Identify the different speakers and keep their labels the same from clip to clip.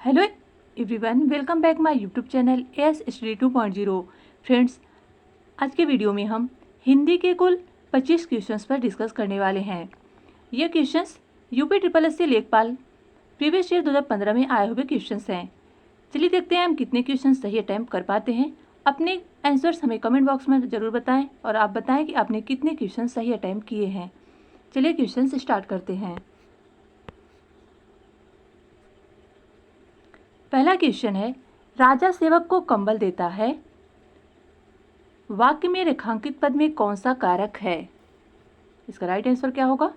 Speaker 1: Hello everyone, welcome back my YouTube channel S study 2.0। Friends, आज के video में हम हिंदी के कुल 25 क्वेश्चंस पर डिस्कस करने वाले हैं। ये क्वेश्चंस यूपी ट्रिपल एस से लेखपाल प्रीवियस ईयर 2015 में आए हुए क्वेश्चंस हैं। चलिए देखते हैं हम कितने क्वेश्चन सही अटैम्प्ट कर पाते हैं। अपने आंसर्स हमें कमेंट बॉक्स में ज़रूर बताएँ और आप बताएँ कि आपने कितने क्वेश्चन सही अटैम्प्ट किए हैं। चलिए क्वेश्चन स्टार्ट करते हैं। पहला क्वेश्चन है, राजा सेवक को कंबल देता है। वाक्य में रेखांकित पद में कौन सा कारक है? इसका राइट आंसर क्या होगा?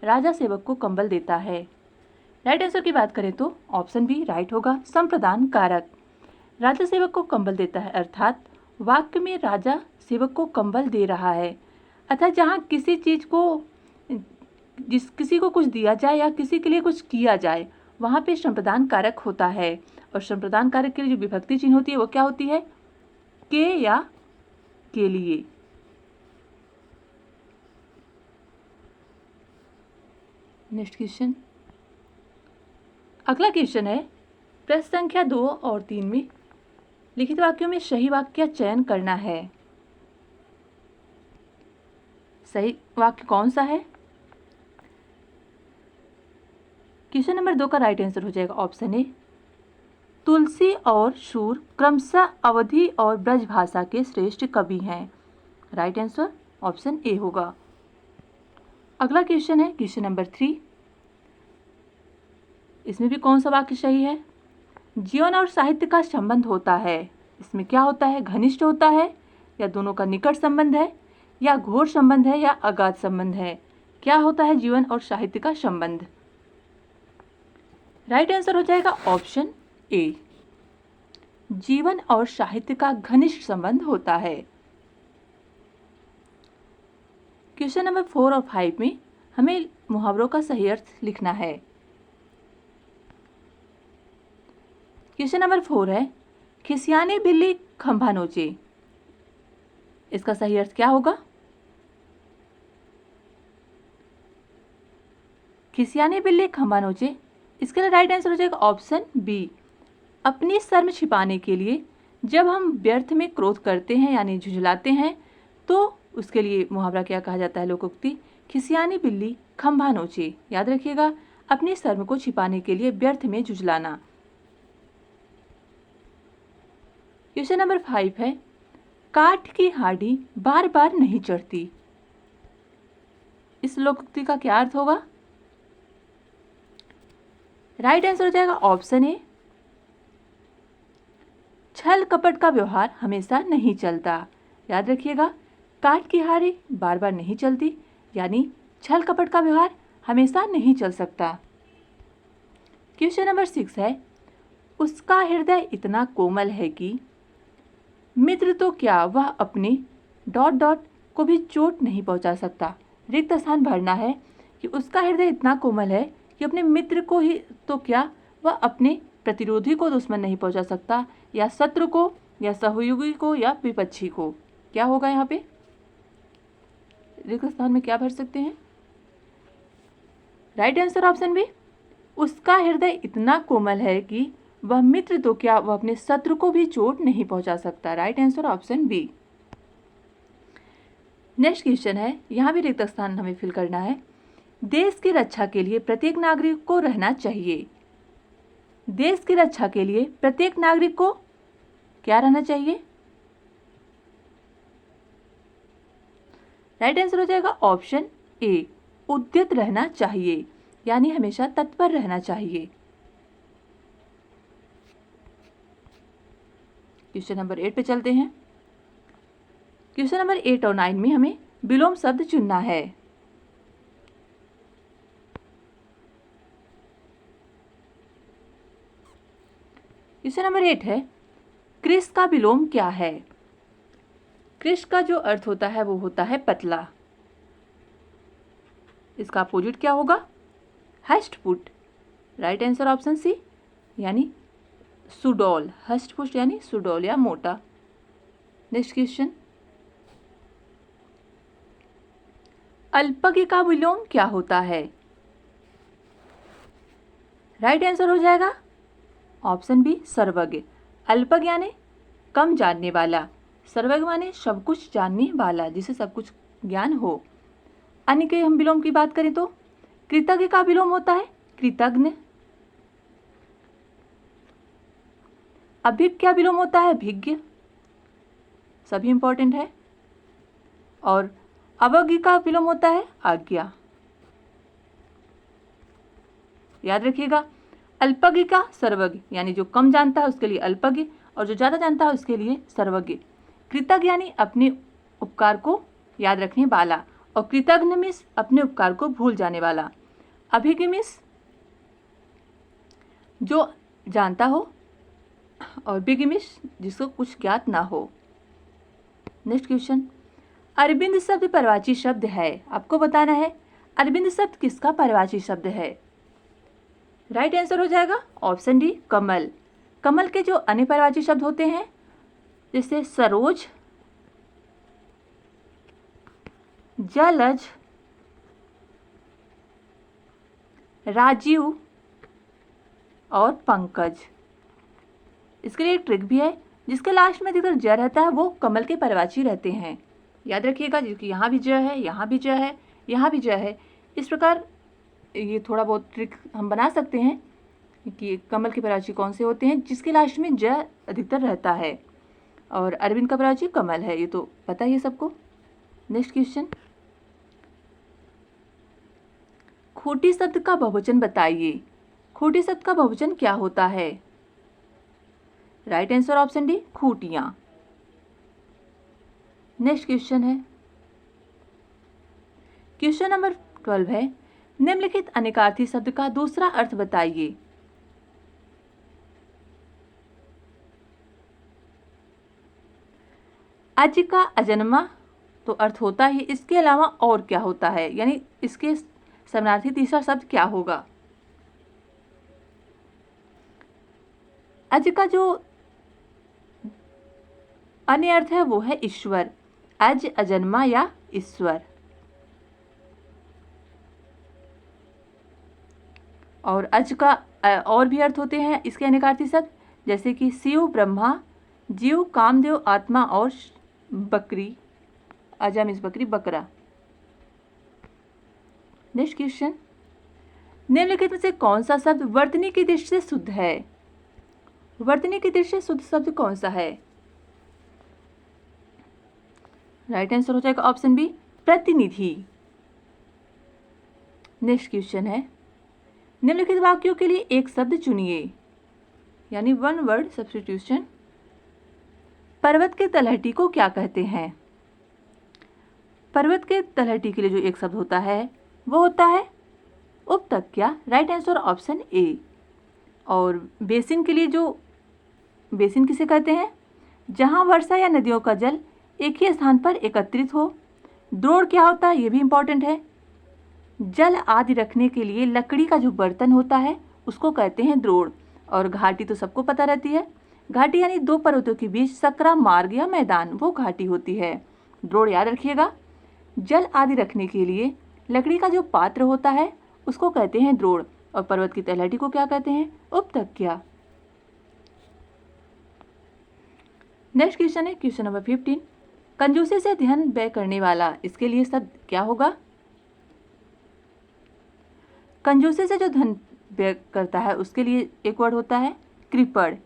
Speaker 1: राजा सेवक को कंबल देता है। राइट आंसर की बात करें तो ऑप्शन बी राइट होगा, संप्रदान कारक। राजा सेवक को कंबल देता है अर्थात वाक्य में राजा सेवक को कंबल दे रहा है। अर्थात जहाँ किसी चीज को किसी को कुछ दिया जाए या किसी के लिए कुछ किया जाए वहाँ पे संप्रदान कारक होता है। और संप्रदान कारक के लिए जो विभक्ति चिन्ह होती है वो क्या होती है? के या के लिए। नेक्स्ट क्वेश्चन, अगला क्वेश्चन है, प्रश्न संख्या 2 और 3 में लिखित वाक्यों में सही वाक्य का चयन करना है। सही वाक्य कौन सा है? क्वेश्चन नंबर 2 का राइट आंसर हो जाएगा ऑप्शन ए, तुलसी और शूर क्रमशः अवधी और ब्रज भाषा के श्रेष्ठ कवि हैं। राइट आंसर ऑप्शन ए होगा। अगला क्वेश्चन है क्वेश्चन नंबर 3। इसमें भी कौन सा वाक्य सही है? जीवन और साहित्य का संबंध होता है। इसमें क्या होता है? घनिष्ठ होता है या दोनों का निकट संबंध है या घोर संबंध है या अगाध संबंध है? क्या होता है जीवन और साहित्य का संबंध? राइट आंसर हो जाएगा ऑप्शन ए, जीवन और साहित्य का घनिष्ठ संबंध होता है। क्वेश्चन नंबर 4 और 5 में हमें मुहावरों का सही अर्थ लिखना है। क्वेश्चन नंबर 4 है, खिसियानी बिल्ली खंभा नोचे। इसका सही अर्थ क्या होगा? खिसियानी बिल्ली खंभा नोचे, इसके लिए राइट आंसर हो जाएगा ऑप्शन बी, अपनी शर्म छिपाने के लिए जब हम व्यर्थ में क्रोध करते हैं यानी झुंझलाते हैं तो उसके लिए मुहावरा क्या कहा जाता है? लोकोक्ति, खिसियानी बिल्ली खंभा नोचे। याद रखिएगा, अपनी शर्म को छिपाने के लिए व्यर्थ में झुंझलाना। क्वेश्चन नंबर 5 है, काठ की हांडी बार बार नहीं चढ़ती। इस लोकोक्ति का क्या अर्थ होगा? राइट आंसर हो जाएगा ऑप्शन ए, छल कपट का व्यवहार हमेशा नहीं चलता। याद रखिएगा, काठ की हांडी बार बार नहीं चलती यानी छल कपट का व्यवहार हमेशा नहीं चल सकता। क्वेश्चन नंबर 6 है, उसका हृदय इतना कोमल है कि मित्र तो क्या वह अपने डॉट डॉट को भी चोट नहीं पहुंचा सकता। रिक्त स्थान भरना है कि उसका हृदय इतना कोमल है कि अपने मित्र को ही तो क्या वह अपने प्रतिरोधी को दुश्मन नहीं पहुंचा सकता, या शत्रु को या सहयोगी को या विपक्षी को। क्या होगा यहाँ पे? रिक्त स्थान में क्या भर सकते हैं? राइट आंसर ऑप्शन बी, उसका हृदय इतना कोमल है कि वह मित्र तो क्या वह अपने शत्रु को भी चोट नहीं पहुंचा सकता। Right answer option B. Next question है, यहाँ भी रिक्त स्थान हमें फिल करना है। देश की रक्षा के लिए प्रत्येक नागरिक को रहना चाहिए। देश की रक्षा के लिए प्रत्येक नागरिक को क्या रहना चाहिए? राइट आंसर हो जाएगा ऑप्शन ए, उद्यत रहना चाहिए यानी हमेशा तत्पर रहना चाहिए। क्वेश्चन नंबर 8 पे चलते हैं। क्वेश्चन नंबर 8 और 9 में हमें विलोम शब्द चुनना है। क्वेश्चन नंबर 8 है, कृश का विलोम क्या है? कृश का जो अर्थ होता है वो होता है पतला। इसका अपोजिट क्या होगा? हष्टपुष्ट। राइट आंसर ऑप्शन सी यानी सुडौल। हष्टपुष्ट यानी सुडौल या मोटा। नेक्स्ट क्वेश्चन, अल्पज्ञ का विलोम क्या होता है? राइट आंसर हो जाएगा ऑप्शन बी सर्वज्ञ। अल्पज्ञ यानी कम जानने वाला, सर्वज्ञ माने सब कुछ जानने वाला, जिसे सब कुछ ज्ञान हो। अन्य के हम विलोम की बात करें तो कृतज्ञ का विलोम होता है कृतज्ञ। अभिज्ञ का विलोम होता है भिज्ञ, सभी इंपॉर्टेंट है। और अवज्ञ का विलोम होता है आज्ञा। याद रखिएगा, अल्पज्ञ का सर्वज्ञ, यानी जो कम जानता है उसके लिए अल्पज्ञ, और जो ज़्यादा जानता है उसके लिए सर्वज्ञ। कृतज्ञ यानी अपने उपकार को याद रखने वाला, और कृतज्ञ मीन्स अपने उपकार को भूल जाने वाला। अभिज्ञ मीन्स जो जानता हो, और विज्ञ मीन्स जिसको कुछ ज्ञात ना हो। नेक्स्ट क्वेश्चन, अरविंद शब्द परवाची शब्द है, आपको बताना है अरविंद शब्द किसका परवाची शब्द है। राइट आंसर हो जाएगा ऑप्शन डी कमल। कमल के जो अन्य परवाची शब्द होते हैं जैसे सरोज, जलज, राजीव और पंकज। इसके लिए एक ट्रिक भी है, जिसके लास्ट में जिधर ज रहता है वो कमल के परवाची रहते हैं। याद रखिएगा, क्योंकि यहाँ भी ज है, यहाँ भी ज है, यहाँ भी ज है। इस प्रकार ये थोड़ा बहुत ट्रिक हम बना सकते हैं कि कमल के परवाची कौन से होते हैं जिसके लास्ट में ज अधिकतर रहता है। और अरविंद का परवाची कमल है, ये तो पता ही है सबको। नेक्स्ट क्वेश्चन, खूंटी शब्द का बहुवचन बताइए। खूंटी शब्द का बहुवचन क्या होता है। राइट आंसर ऑप्शन डी खूंटियां। नेक्स्ट क्वेश्चन है, क्वेश्चन नंबर 12 है, निम्नलिखित अनेकार्थी शब्द का दूसरा अर्थ बताइए। अज का अजन्मा तो अर्थ होता ही, इसके अलावा और क्या होता है, यानी इसके समानार्थी तीसरा शब्द क्या होगा। अज का जो अन्य अर्थ है वो है ईश्वर, अज अजन्मा या ईश्वर। और अज का और भी अर्थ होते हैं इसके अनेकार्थी शब्द, जैसे कि शिव, ब्रह्मा, जीव, कामदेव, आत्मा और बकरी। अजा मीन्स बकरी, बकरा। नेक्स्ट क्वेश्चन, निम्नलिखित में से कौन सा शब्द वर्तनी की दृष्टि से शुद्ध है। वर्तनी की दृष्टि से शुद्ध शब्द कौन सा है। राइट आंसर हो जाएगा ऑप्शन बी प्रतिनिधि। नेक्स्ट क्वेश्चन है, निम्नलिखित वाक्यों के लिए एक शब्द चुनिए, यानी वन वर्ड सब्स्टिट्यूशन। पर्वत के तलहटी को क्या कहते हैं। पर्वत के तलहटी के लिए जो एक शब्द होता है वो होता है उपत्यका। Right answer option A. और बेसिन के लिए जो बेसिन किसे कहते हैं, जहां वर्षा या नदियों का जल एक ही स्थान पर एकत्रित हो। द्रोण क्या होता है, ये भी इंपॉर्टेंट है। जल आदि रखने के लिए लकड़ी का जो बर्तन होता है उसको कहते हैं द्रोण। और घाटी तो सबको पता रहती है, घाटी यानी दो पर्वतों के बीच सकरा मार्ग या मैदान, वो घाटी होती है। द्रोण याद रखिएगा। जल आदि रखने के लिए लकड़ी का जो पात्र होता है उसको कहते हैं द्रोण, और पर्वत की तलहटी को क्या कहते हैं, उपत्यका। नेक्स्ट क्वेश्चन है क्वेश्चन नंबर 15, कंजूसी से धन व्यय करने वाला, इसके लिए शब्द क्या होगा। कंजूसी से जो धन व्यय करता है उसके लिए एक वर्ड होता है कृपण।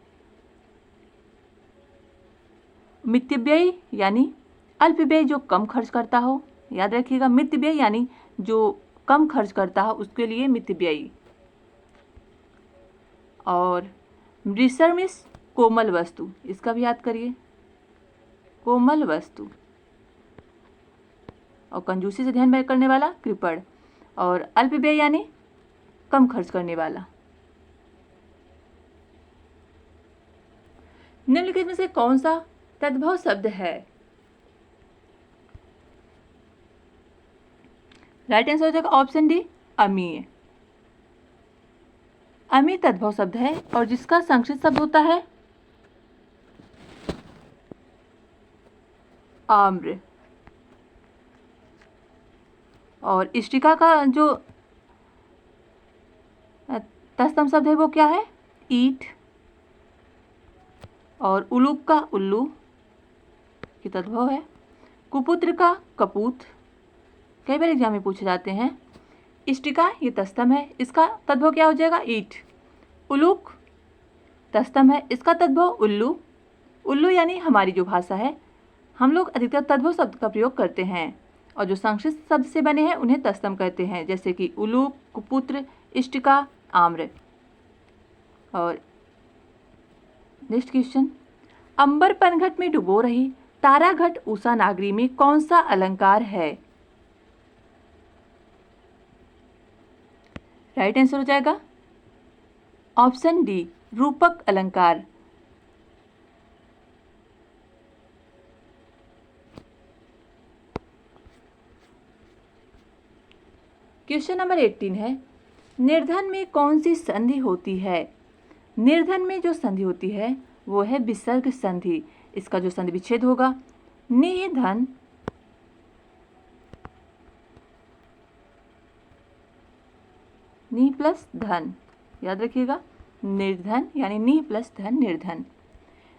Speaker 1: मितव्ययी यानी अल्पव्यय जो कम खर्च करता हो। याद रखिएगा, मितव्ययी यानी जो कम खर्च करता हो उसके लिए मितव्ययी। और मृषर मीन्स कोमल वस्तु, इसका भी याद करिए, कोमल वस्तु। और कंजूसी से ध्यान व्यय करने वाला कृपण। और अल्पव्यय यानी कम खर्च करने वाला। निम्नलिखित में से कौन सा तद्भव शब्द है। राइट आंसर हो जाएगा ऑप्शन डी अमीय। अमीय तद्भव शब्द है और जिसका संक्षिप्त शब्द होता है आम्र। और इष्टिका का जो तत्सम शब्द है वो क्या है, ईट। और उलूक का उल्लू की तद्भव है। कुपुत्र का कपूत, कई बार एग्जाम में पूछे जाते हैं। इष्टिका ये तस्तम है, इसका तद्भव क्या हो जाएगा? ईट। उलूक तस्तम है, इसका तद्भव उल्लू। उल्लू यानी हमारी जो भाषा है, हम लोग अधिकतर तद्भव शब्द का प्रयोग करते हैं और जो संक्षिप्त शब्द से बने हैं उन्हें तस्तम कहते हैं, जैसे कि उलूक, कुपुत्र, इष्टिका, आम्र। और नेक्स्ट क्वेश्चन, अंबर पनघट में डुबो रही ताराघट उषा नागरी में कौन सा अलंकार है? राइट आंसर हो जाएगा ऑप्शन डी, रूपक अलंकार। क्वेश्चन नंबर 18 है, निर्धन में कौन सी संधि होती है? निर्धन में जो संधि होती है वो है विसर्ग संधि। इसका जो संधि विच्छेद होगा निधन, नि प्लस धन, याद रखिएगा, निर्धन यानी नि प्लस धन, निर्धन।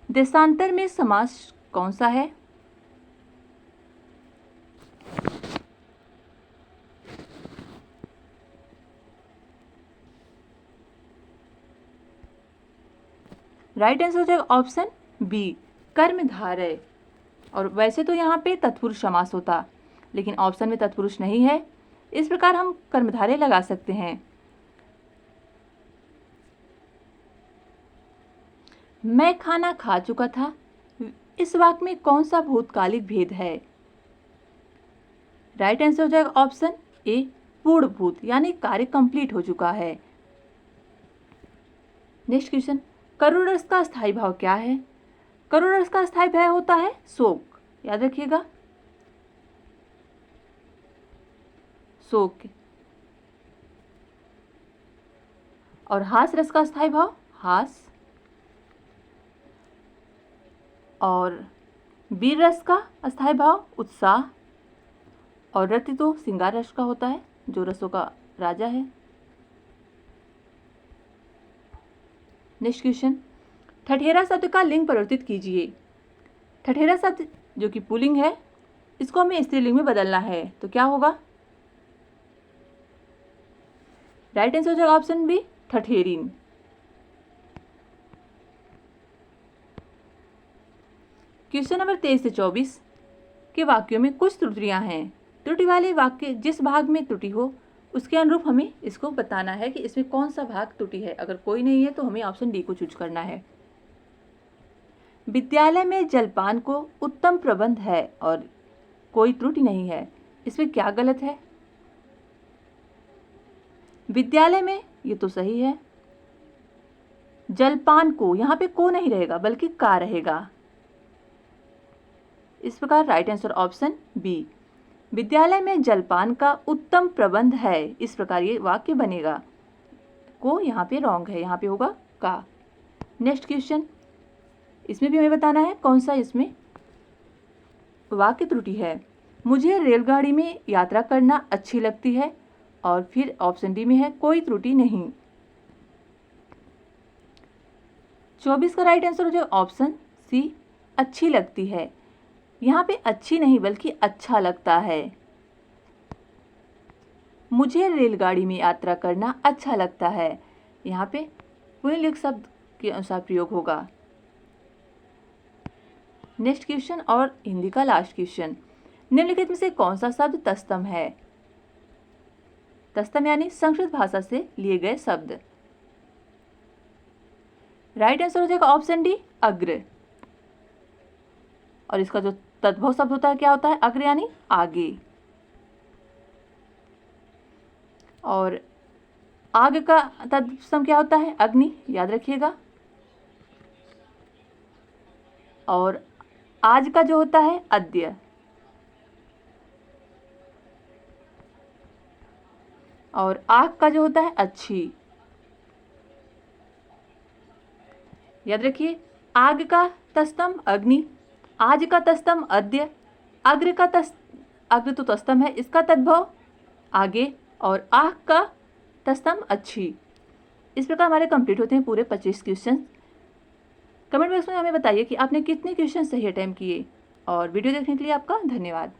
Speaker 1: देशांतर में समास कौन सा है? राइट आंसर हो जाएगा ऑप्शन बी, कर्मधारय। और वैसे तो यहाँ पे तत्पुरुष समास होता, लेकिन ऑप्शन में तत्पुरुष नहीं है, इस प्रकार हम कर्मधारय लगा सकते हैं। मैं खाना खा चुका था, इस वाक्य में कौन सा भूतकालिक भेद है? राइट आंसर हो जाएगा ऑप्शन ए, पूर्ण भूत, यानी कार्य कंप्लीट हो चुका है। नेक्स्ट क्वेश्चन, करुण रस का स्थायी भाव क्या है? करुण रस का स्थायी भाव होता है शोक, याद रखिएगा, शोक। और हास रस का स्थायी भाव हास। और वीर रस का अस्थायी भाव उत्साह। और रति तो श्रृंगार रस का होता है, जो रसों का राजा है। नेक्स्ट क्वेश्चन, ठठेरा शब्द का लिंग परिवर्तित कीजिए। ठठेरा शब्द जो कि पुल्लिंग है, इसको हमें स्त्रीलिंग में बदलना है, तो क्या होगा? राइट आंसर हो जाएगा ऑप्शन बी, ठठेरीन। क्वेश्चन नंबर 23 से 24 के वाक्यों में कुछ त्रुटियां हैं। त्रुटि वाले वाक्य जिस भाग में त्रुटि हो उसके अनुरूप हमें इसको बताना है कि इसमें कौन सा भाग त्रुटि है। अगर कोई नहीं है तो हमें ऑप्शन डी को चूज करना है। विद्यालय में जलपान को उत्तम प्रबंध है और कोई त्रुटि नहीं है, इसमें क्या गलत है? विद्यालय में ये तो सही है, जलपान को, यहाँ पे को नहीं रहेगा बल्कि का रहेगा। इस प्रकार राइट आंसर ऑप्शन बी, विद्यालय में जलपान का उत्तम प्रबंध है, इस प्रकार ये वाक्य बनेगा। को यहाँ पे रॉन्ग है, यहाँ पे होगा का। नेक्स्ट क्वेश्चन, इसमें भी हमें बताना है कौन सा इसमें वाक्य त्रुटि है। मुझे रेलगाड़ी में यात्रा करना अच्छी लगती है, और फिर ऑप्शन डी में है कोई त्रुटि नहीं। 24 का राइट आंसर हो जाएगा ऑप्शन सी, अच्छी लगती है। यहाँ पे अच्छी नहीं बल्कि अच्छा लगता है। मुझे रेलगाड़ी में यात्रा करना अच्छा लगता है, यहाँ पे पुल्लिंग शब्द के अनुसार प्रयोग होगा। नेक्स्ट क्वेश्चन और हिंदी का लास्ट क्वेश्चन, निम्नलिखित में से कौन सा शब्द तस्तम है? तस्तम यानी संस्कृत भाषा से लिए गए शब्द। राइट आंसर हो जाएगा ऑप्शन डी, अग्र। और इसका जो तद्भव शब्द होता है क्या होता है? अग्र यानी आगे। और आग का तत्सम क्या होता है? अग्नि, याद रखिएगा। और आज का जो होता है अद्य। और आग का जो होता है अच्छी, याद रखिए। आग का तस्तम अग्नि, आज का तस्तम अद्य, अग्र का अग्र तो तस्तम है, इसका तद्भव आगे, और आग का तस्तम अच्छी। इस प्रकार हमारे कंप्लीट होते हैं पूरे 25 क्वेश्चन। कमेंट बॉक्स में हमें बताइए कि आपने कितने क्वेश्चन सही अटेम्प्ट किए। और वीडियो देखने के लिए आपका धन्यवाद।